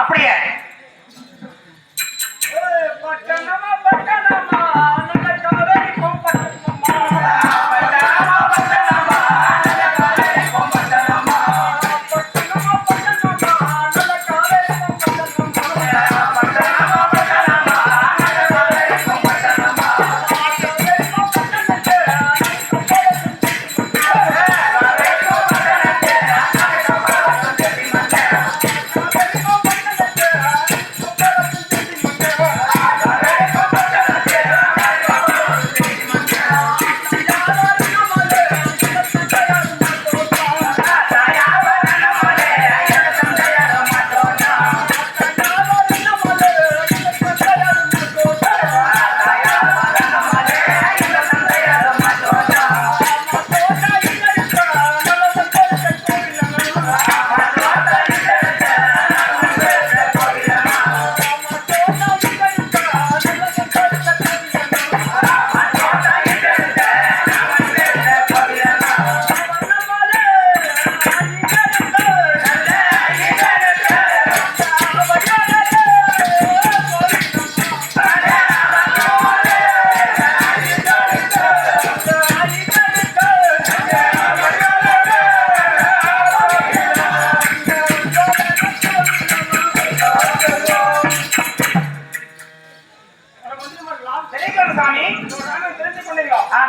அப்படியே பட்டணமா பட்டணமா நல்ல காவேரி பட்டணமா பட்டணமா பட்டணமா நல்ல காவேரி பட்டணமா பட்டணமா பட்டணமா நல்ல காவேரி பட்டணமா பட்டணமா பட்டணமா நல்ல காவேரி பட்டணமா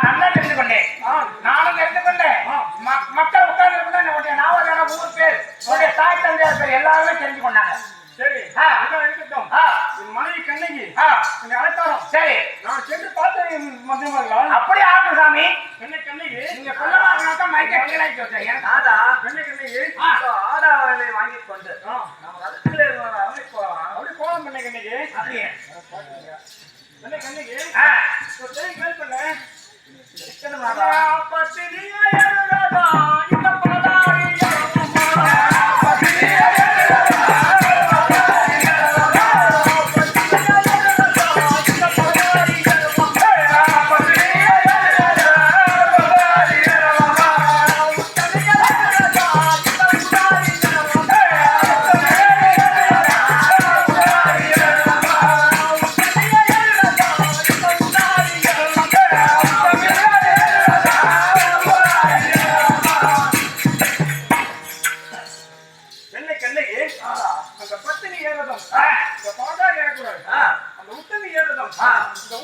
நல்லா தெரிந்து கொண்டேன். நானும் தெரிந்து கொண்டேன். மக்கள் உட்கார்ந்து நாவல் ஊர் பேர் தாய் தந்தையார் பேர் எல்லாருமே தெரிஞ்சு கொண்டாங்க. சரி இருக்கட்டும். மனைவி கண்ணகி அழைத்தாரம். சரி நான் சென்று பார்த்தேன் மந்திரமார்களா. அப்படி ஆகும் சாமி. கண்ணகி நீங்க சொல்லலாம்னாக்கா மைக்க கீழாக்கி வச்சேன். ஆதா கண்ணகி ஆதாவை வாங்கி கொண்டு நம்ம ரதத்துல அப்படி போலாம். கண்ணகி அப்படியே கண்ணகி கேள் பண்ண அந்த பத்தினி ஏறதும் இந்த பாதா ஏறக்கூடாது. அந்த உத்தமி ஏறதும் இந்த